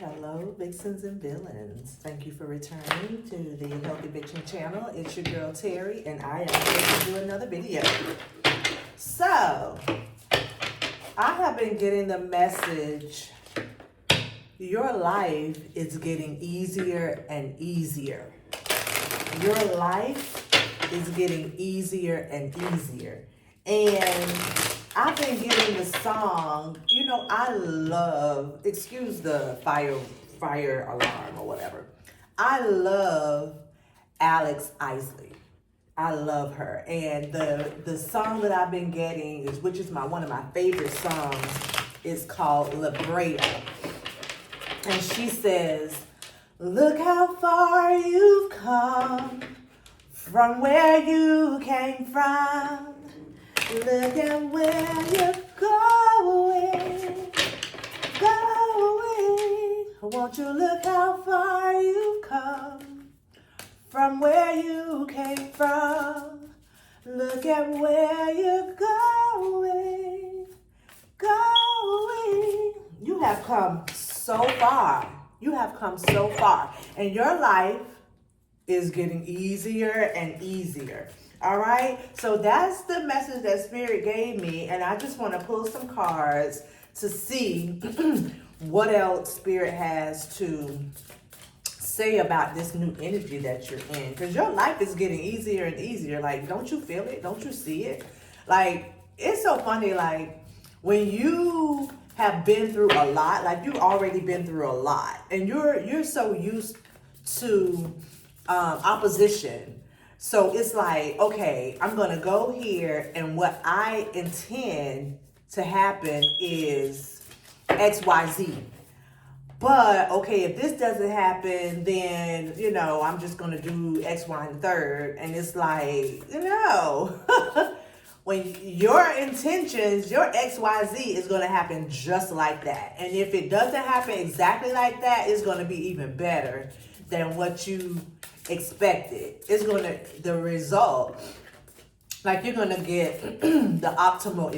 Hello, vixens and villains. Thank you for returning to the Healthy Vixen channel. It's your girl Terry, and I am here to do another video. So, I have been getting the message, your life is getting easier and easier. Your life is getting easier and easier. And I've been getting the song, I love, excuse the fire alarm or whatever. I love Alex Isley. I love her. And the song that I've been getting, which is one of my favorite songs, is called Liberator. And she says, look how far you've come from where you came from. Look at where you're going. Won't you look how far you've come from where you came from? Look at where you're going. You have come so far. You have come so far. And your life is getting easier and easier. All right. So that's the message that Spirit gave me. And I just want to pull some cards to see what else Spirit has to say about this new energy that you're in. Because your life is getting easier and easier. Like, don't you feel it? Don't you see it? Like, it's so funny. Like, when you have been through a lot, like you've already been through a lot, and you're so used to opposition. So it's like, okay, I'm going to go here, and what I intend to happen is XYZ. But, okay, if this doesn't happen, then, I'm just going to do X, Y, and third. And it's like, when your intentions, your XYZ is going to happen just like that. And if it doesn't happen exactly like that, it's going to be even better than what you expected. It's going to, the result, like you're going to get the optimal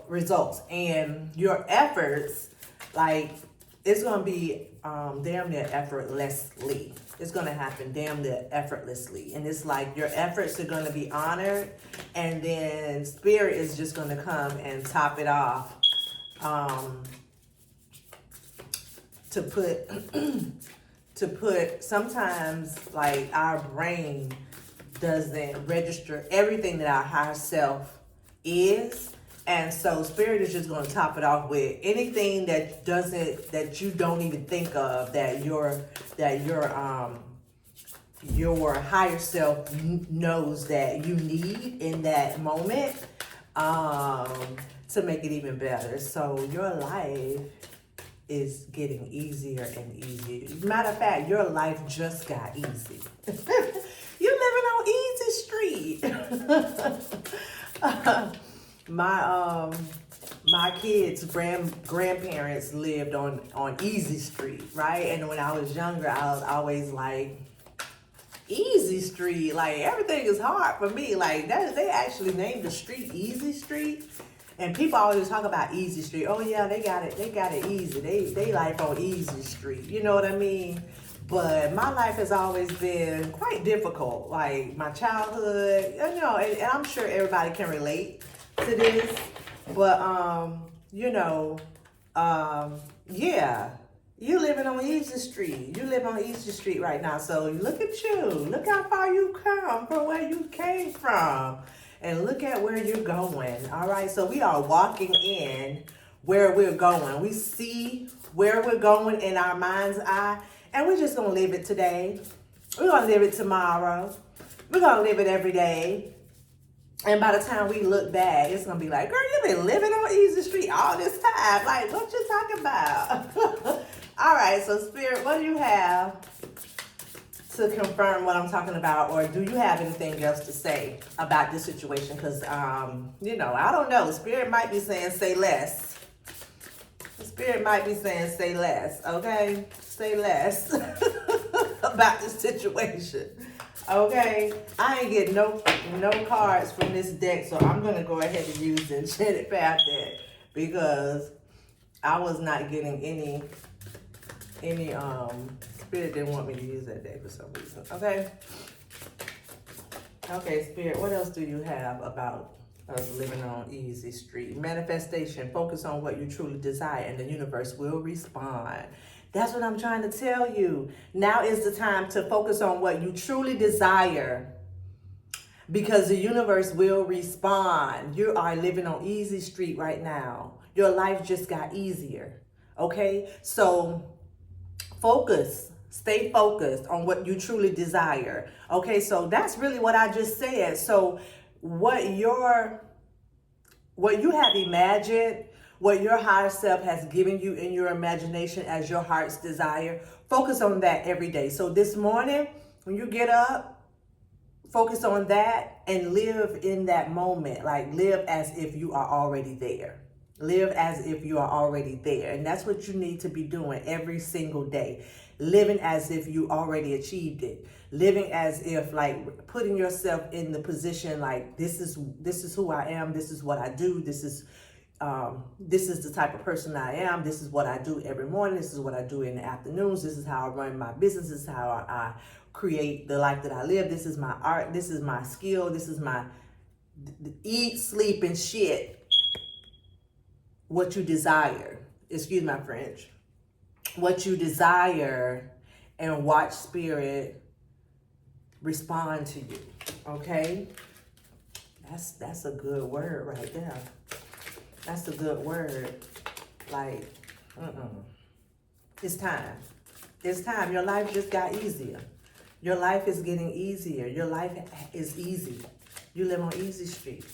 results. And your efforts, like, it's going to be damn near effortlessly. It's going to happen damn near effortlessly. And it's like your efforts are going to be honored. And then Spirit is just going to come and top it off to put, sometimes like our brain doesn't register everything that our higher self is. And so Spirit is just going to top it off with anything that you don't even think of, that your higher self knows that you need in that moment to make it even better. So your life is getting easier and easier. Matter of fact, your life just got easy. You're living on Easy Street. My kids' grandparents lived on Easy Street, right? And when I was younger, I was always like, Easy Street, like everything is hard for me. Like they actually named the street Easy Street. And people always talk about Easy Street. Oh yeah, they got it easy. They life on Easy Street. You know what I mean? But my life has always been quite difficult. Like my childhood, and I'm sure everybody can relate to this. But yeah. You living on Easy Street. You live on Easy Street right now. So look at you. Look how far you come from where you came from. And look at where you're going. All right. So we are walking in where we're going. We see where we're going in our mind's eye. And we're just going to live it today. We're going to live it tomorrow. We're going to live it every day. And by the time we look back, it's going to be like, girl, you've been living on Easy Street all this time. Like, what you talking about? All right, so Spirit, what do you have to confirm what I'm talking about? Or do you have anything else to say about this situation? Because, I don't know. Spirit might be saying say less. Spirit might be saying say less, okay? Say less about this situation. Okay, I ain't getting no cards from this deck, so I'm going to go ahead and use the Enchanted Path deck because I was not getting any any Spirit didn't want me to use that day for some reason. Okay. Okay, Spirit, what else do you have about us living on easy street? Manifestation, focus on what you truly desire and the universe will respond. That's what I'm trying to tell you. Now is the time to focus on what you truly desire, because the universe will respond. You are living on easy street right now. Your life just got easier. Okay? So focus. Stay focused on what you truly desire. Okay? So that's really what I just said. So what you have imagined, what your higher self has given you in your imagination as your heart's desire, focus on that every day. So this morning, when you get up, focus on that and live in that moment. Like, live as if you are already there. Live as if you are already there. And that's what you need to be doing every single day. Living as if you already achieved it. Living as if, like, putting yourself in the position like, this is who I am. This is what I do. This is the type of person I am. This is what I do every morning. This is what I do in the afternoons. This is how I run my business. This is how I create the life that I live. This is my art. This is my skill. This is my eat, sleep, and shit. What you desire. Excuse my French. What you desire, and watch Spirit respond to you. Okay? That's a good word right there. That's a good word. Like, it's time. It's time. Your life just got easier. Your life is getting easier. Your life is easy. You live on easy street.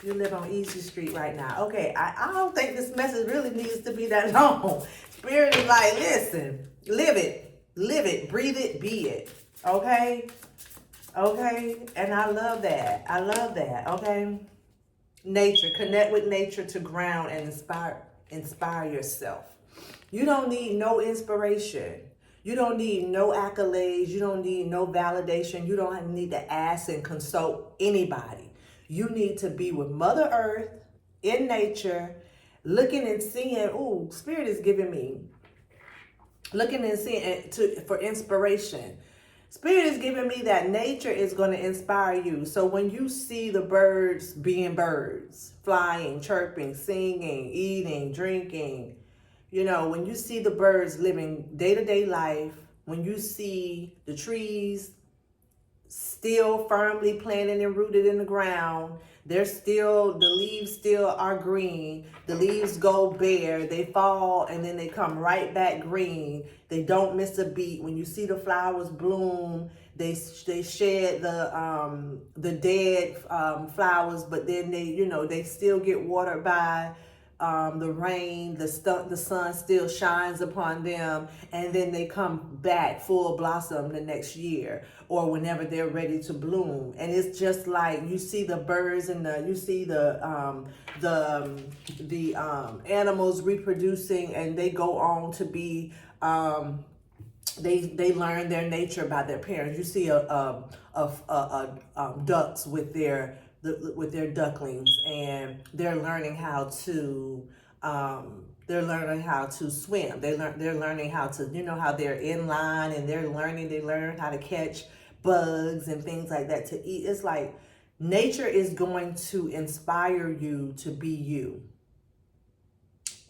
You live on easy street right now. Okay, I don't think this message really needs to be that long. Spirit is like, listen, live it, breathe it, be it. Okay? Okay? And I love that. I love that. Okay? Nature. Connect with nature to ground and inspire yourself. You don't need no inspiration. You don't need no accolades. You don't need no validation. You don't need to ask and consult anybody. You need to be with Mother Earth in nature, looking and seeing, ooh, Spirit is giving me, looking and seeing for inspiration. Spirit is giving me that nature is going to inspire you. So when you see the birds being birds, flying, chirping, singing, eating, drinking, you know, when you see the birds living day-to-day life, when you see the trees still firmly planted and rooted in the ground, the leaves still are green. The leaves go bare, they fall, and then they come right back green. They don't miss a beat. When you see the flowers bloom, they shed the dead flowers, but then they still get watered by the rain. The sun still shines upon them, and then they come back full blossom the next year or whenever they're ready to bloom. And it's just like you see the birds and you see the animals reproducing, and they go on to be they learn their nature by their parents. You see ducks with their ducklings, and they're learning how to swim. They're learning how to, how they're in line, and they learn how to catch bugs and things like that to eat. It's like nature is going to inspire you to be you.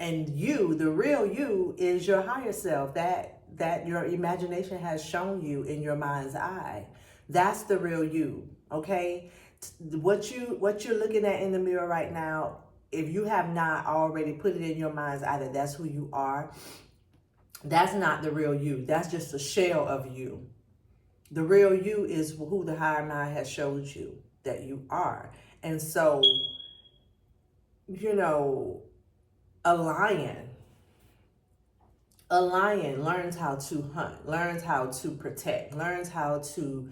And you, the real you, is your higher self that your imagination has shown you in your mind's eye. That's the real you, okay? What you're looking at in the mirror right now, if you have not already put it in your mind's eye that that's who you are, that's not the real you. That's just a shell of you. The real you is who the higher mind has showed you that you are. And so, a lion learns how to hunt, learns how to protect, learns how to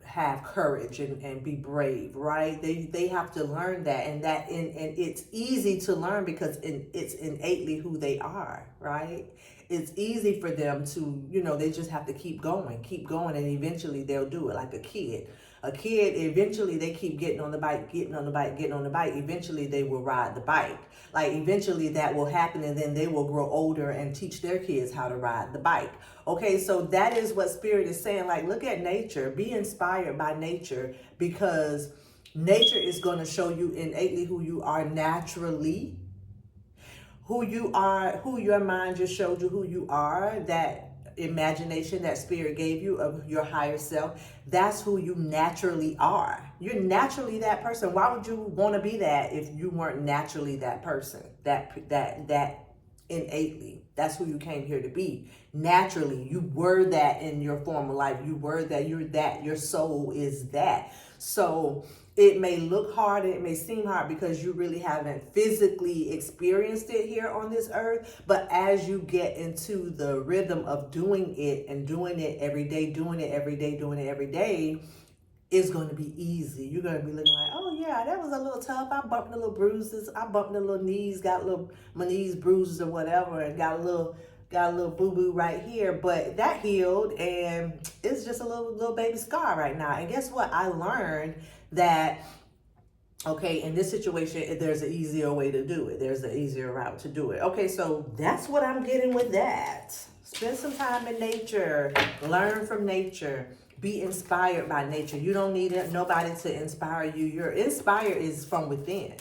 have courage and be brave, right? They have to learn that, and it's easy to learn because it's innately who they are, right? It's easy for them to, they just have to keep going, and eventually they'll do it like a kid. A kid, eventually they keep getting on the bike, getting on the bike, getting on the bike. Eventually they will ride the bike. Like eventually that will happen, and then they will grow older and teach their kids how to ride the bike. Okay, so that is what Spirit is saying. Like, look at nature. Be inspired by nature, because nature is going to show you innately who you are naturally, who you are, who your mind just showed you who you are, that imagination that Spirit gave you of your higher self. That's who you naturally are. You're naturally that person. Why would you want to be that if you weren't naturally that person? That innately. That's who you came here to be. Naturally, you were that in your former life. You were that. You're that. Your soul is that. So it may look hard, it may seem hard because you really haven't physically experienced it here on this earth. But as you get into the rhythm of doing it and doing it every day, doing it every day, doing it every day, it's going to be easy. You're going to be looking like, oh yeah, that was a little tough. I bumped the little bruises. I bumped the little knees, got my knees bruises or whatever, and got a little boo-boo right here, but that healed, and it's just a little baby scar right now. And guess what? I learned that, okay, in this situation, there's an easier way to do it. There's an easier route to do it. Okay, so that's what I'm getting with that. Spend some time in nature. Learn from nature. Be inspired by nature. You don't need nobody to inspire you. Your inspire is from within.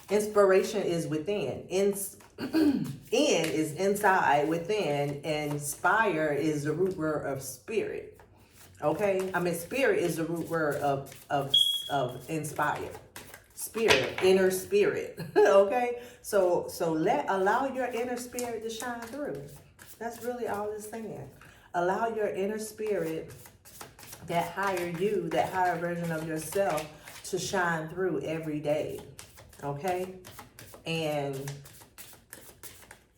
Inspiration is within. In is inside, within, and inspire is the root word of spirit. Okay? I mean, spirit is the root word of inspire. Spirit, inner spirit. Okay? So allow your inner spirit to shine through. That's really all it's saying. Allow your inner spirit, that higher you, that higher version of yourself, to shine through every day. Okay? And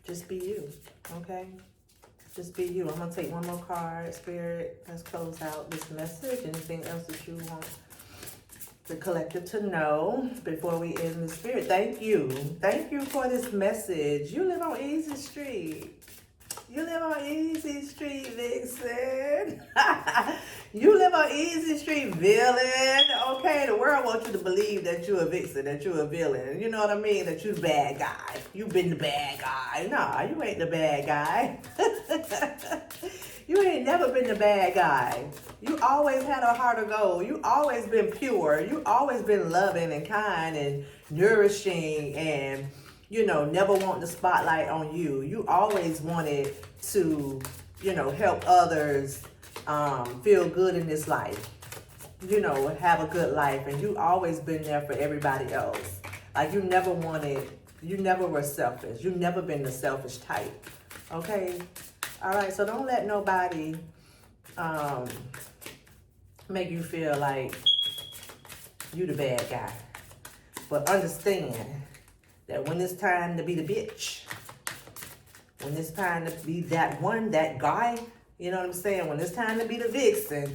just be you, okay? Just be you. I'm going to take one more card. Spirit, let's close out this message. Anything else that you want the collective to know before we end the Spirit? Thank you. Thank you for this message. You live on Easy Street. You live on Easy Street, Vixen. You live on Easy Street, villain. Okay, the world wants you to believe that you're a vixen, that you're a villain. You know what I mean? That you're the bad guy. You've been the bad guy. Nah, you ain't the bad guy. You ain't never been the bad guy. You always had a heart of gold. You always been pure. You always been loving and kind and nourishing and, you know, never want the spotlight on you. You always wanted to, you know, help others feel good in this life. You know, have a good life. And you always been there for everybody else. Like you never were selfish. You never been the selfish type. Okay? All right, so don't let nobody make you feel like you the bad guy. But understand that when it's time to be the bitch, when it's time to be that one, that guy, you know what I'm saying? When it's time to be the vixen,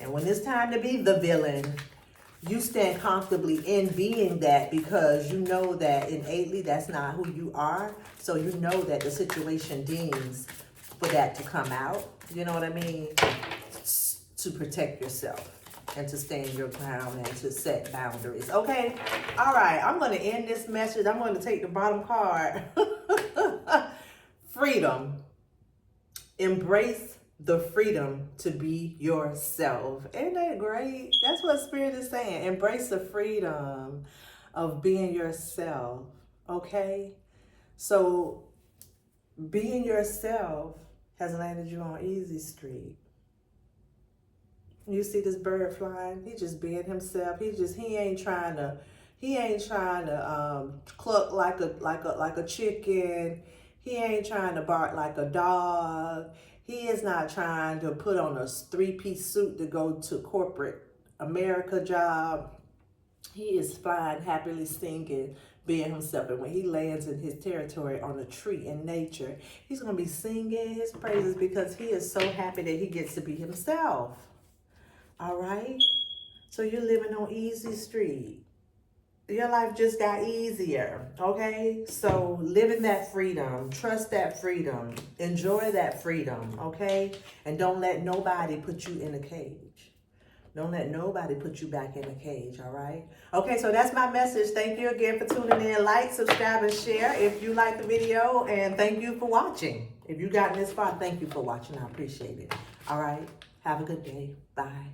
and when it's time to be the villain, you stand comfortably in being that because you know that innately that's not who you are. So you know that the situation deems for that to come out. You know what I mean? To protect yourself and to stand your ground and to set boundaries. Okay? All right. I'm going to end this message. I'm going to take the bottom card. Freedom. Embrace the freedom to be yourself. Isn't that great? That's what Spirit is saying. Embrace the freedom of being yourself. Okay? So being yourself has landed you on Easy Street. You see this bird flying? He just being himself. He ain't trying to cluck like a chicken. He ain't trying to bark like a dog. He is not trying to put on a 3-piece suit to go to corporate America job. He is flying, happily singing, being himself. And when he lands in his territory on a tree in nature, he's going to be singing his praises because he is so happy that he gets to be himself. All right? So you're living on Easy Street. Your life just got easier, okay? So live in that freedom. Trust that freedom. Enjoy that freedom, okay? And don't let nobody put you in a cage. Don't let nobody put you back in a cage, all right? Okay, so that's my message. Thank you again for tuning in. Like, subscribe, and share if you like the video. And thank you for watching. If you gotten this far, thank you for watching. I appreciate it. All right? Have a good day. Bye.